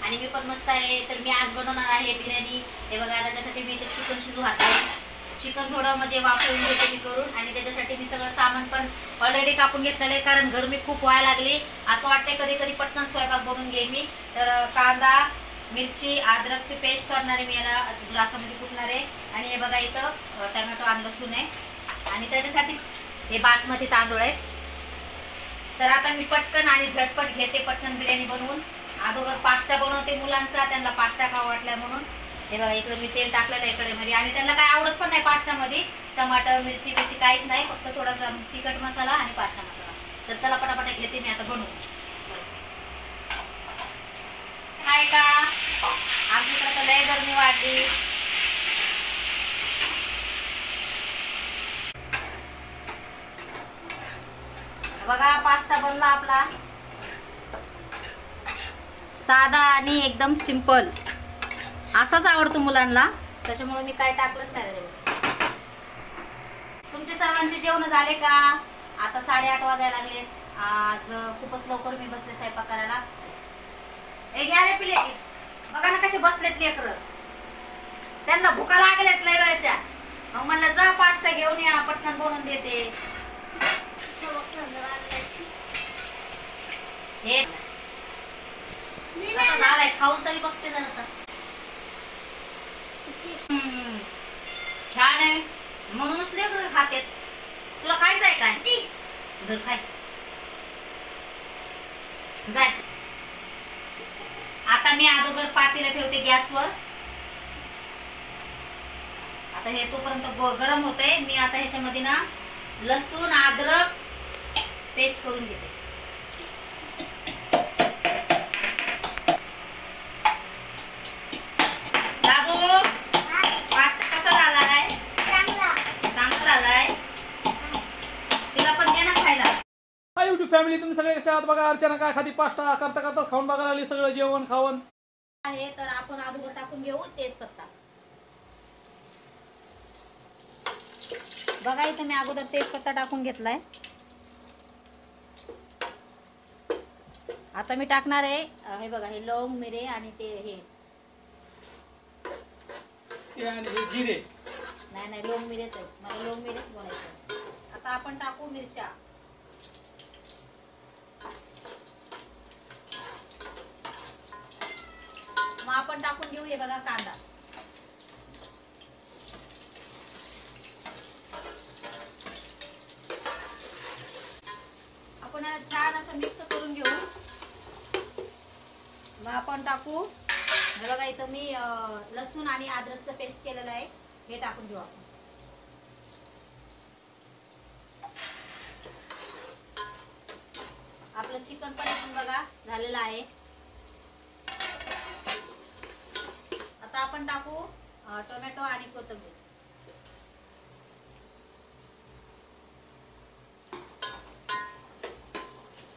आणि मी पण मस्त आहे. तर मी आज बनवणार आहे बिर्याणी. हे बघा, त्याच्यासाठी मी इथे चिकन शिजू घातलं. चिकन थोडं म्हणजे वाफवून घेते मी करून, आणि त्याच्यासाठी मी सगळं सामान पण ऑलरेडी कापून घेतलेलं आहे, कारण गरमी खूप व्हायला लागली. असं वाटते कधी कधी पटकन स्वयंपाक बनवून घेईन मी. तर कांदा, मिरची, अद्रकची पेस्ट करणारे मी याला ग्लासामध्ये कुटणार आहे. आणि हे बघा इथं टमॅटो आणि लसूण आहे, आणि त्याच्यासाठी हे बासमती तांदूळ आहेत. तर आता मी पटकन आणि झटपट घेते पटकन बिर्याणी बनवून. अगोदर पास्ता बनवते मुलांचा, त्यांना पास्ता खावा वाटला म्हणून. हे बघा इकडे मी तेल टाकलेलं आहे कढईमध्ये, आणि त्यांना काय आवडत पण नाही पास्तामध्ये टमाटर मिरची काहीच नाही, फक्त थोडासा तिखट मसाला आणि पास्ता मसाला. तर चला पटापट घेते मी आता बनवून. काय का आमच्याकडे तर लय गरमी वाढली. बघा पास्ता बनला आपला, साधा आणि एकदम सिंपल. असाच आवडतो मुलांना, त्याच्यामुळे मी काय टाकलंच नाही. तुमचे सर्वांचे जेवण झाले का? आता 8:30 वाजायला लागले. आज खूपच लवकर मी बसले स्वयंपाक करायला. हे घ्या रे पिले, बघा ना कसे बसलेत लेकरं, त्यांना भुका लागल्यात लय वेळच्या. मग म्हणलं जा पास्ता घेऊन या, पटकन बनवून देते. हे कसं झालंय, खाऊन तरी बघते जरासा. छान आहे, म्हणूनच लेकरं खातेत. तुला खायचं आहे काय? धर खाय, जाय. आता मी अगोदर पातेलं ठेवते गॅसवर. आता हे तोपर्यंत गरम होतंय. मी आता ह्याच्यामध्ये ना लसूण अद्रक पेस्ट करून घेते. फॅमिली तुम्ही सगळे कशा आहात? बघा अर्चना काय खाती पास्ता करता करताच खाऊन बघायला लागली सगळं जेवण खावण आहे. तर आपण अगोदर टाकून घेऊ तेजपत्ता. बघा इथे मी अगोदर तेजपत्ता टाकून घेतलाय. आता मी टाकणार आहे हे बघा, हे लवंग मिरे आणि ते हे जिरे. नाही लवंग मिरेच आहे, मला लवंग मिरेच बोलायचं. आता आपण टाकू मिरच्या. मग आपण टाकून घेऊ हे बघा कांदा. आपण छान असं मिक्स करून घेऊ. मग आपण टाकू हे बघा इथं मी लसूण आणि अद्रकचं पेस्ट केलेलं आहे, हे टाकून घेऊ आपण. आपलं चिकन पण बघा झालेलं आहे. आता आपण टाकू टोमॅटो आणि कोथिंबीर.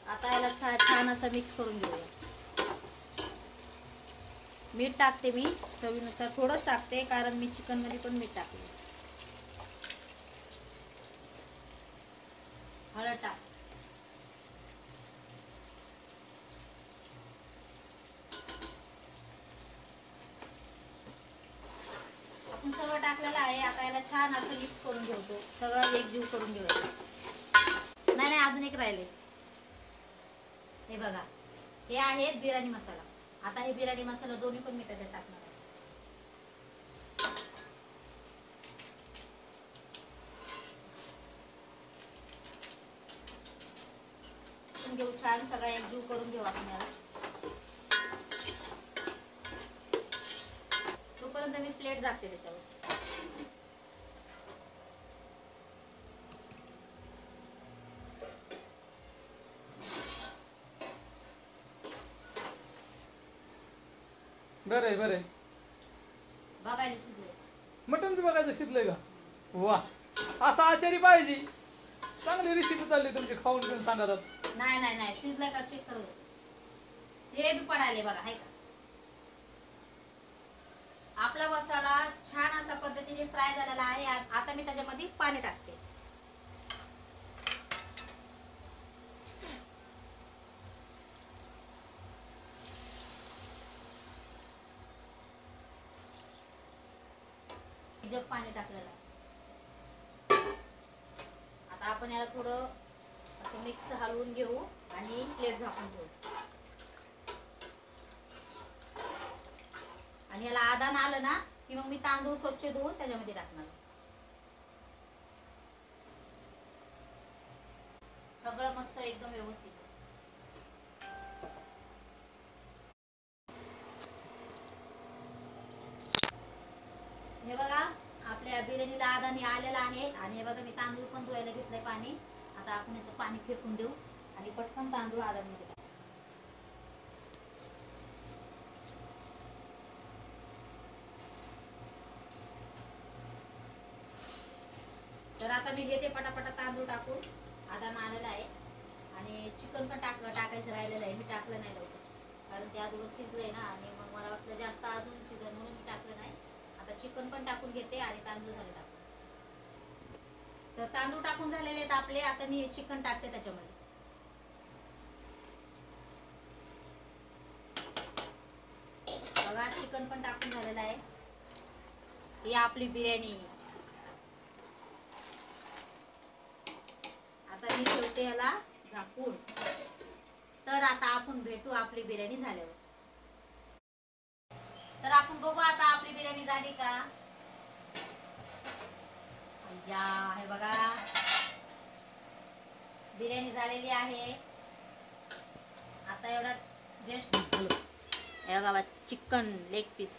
आता याला छान असं मिक्स करून घेऊया. मीठ टाकते मी चवीनुसार, थोडंच टाकते कारण मी चिकन मध्ये पण मीठ टाकले. हळद टाक. आपण सगळं टाकलेलं आहे. आता याला छान असं मिक्स करून घेतो, सगळं एकजीव करून घेऊया. नाही अजून एक राहिले. हे बघा, हे आहे बिर्याणी मसाला. आता हे बिर्याणी मसाला दोन्ही पण मी त्याच्यात टाकणार आहे. घेऊ छान सगळं एकजीव करून घेऊ आपण याला. तोपर्यंत मी प्लेट झाकते त्याच्यावर. बरं बरं बघायला शिजले. मटण बी बघायचं शिजलंय का? वा, असा आचारी पाहिजे. चांगली रेसिपी चालली तुमची, खाऊन घेऊन सांगतात. नाही शिजलंय का चेक करू. हे बी पडायले बघा, आहे का? आपला मसाला छान असा पद्धतीने फ्राय झालेला आहे. आता मी त्याच्यामध्ये पाणी टाकते. जग पाणी टाकलेलं आहे. आता आपण याला थोडं असं मिक्स हलवून घेऊ आणि प्लेट झाकून घेऊ. आणि याला आदान आलं ना की मग मी तांदूळ स्वच्छ धुवून त्याच्यामध्ये टाकणार. सगळं मस्त एकदम व्यवस्थित. हे बघा आपल्या बिर्याणीला आदानी आलेला आहे. आणि हे बघा मी तांदूळ पण धुवायला घेतलंय पाणी. आता आपण याचं पाणी फेकून देऊ आणि पटकन तांदूळ आदानमध्ये टाकू. तर आता मी घेते पटापटा तांदूळ टाकून. आदान आलेला आहे आणि चिकन पण टाकायचं राहिलेलं आहे. मी टाकलं नाही लवकर कारण ते अगोदर शिजलंय ना आणि मग मला वाटलं जास्त अजून शिजलं म्हणून मी टाकलं नाही. आता चिकन पण टाकून घेते आणि तांदूळ झाले टाकून. तर तांदूळ टाकून झालेले आहेत आपले. आता मी चिकन टाकते त्याच्यामध्ये. बघा चिकन पण टाकून झालेलं आहे. ही आपली बिर्याणी. आता मी ठेवते याला झाकून. तर आता आपण भेटू आपली बिर्याणी झाल्यावर. तर आपण बघू आता आपली बिर्याणी झाली का. या हे बघा बिर्याणी झालेली आहे. आता एवढा जस्ट हे बघा चिकन लेग पीस.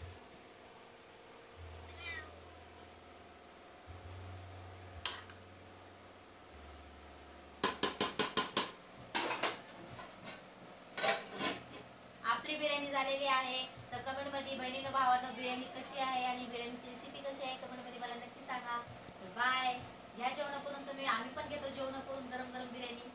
आपली बिर्याणी झालेली आहे. तर कमेंट मध्ये बहिणीनं भावानं बिर्याणी कशी आहे आणि बिर्याणीची रेसिपी कशी आहे कमेंट मध्ये मला नक्की सांगा. बाय. घ्या जेवण करून. तुम्ही आम्ही पण घेतो जेवण करून गरम गरम बिर्याणी.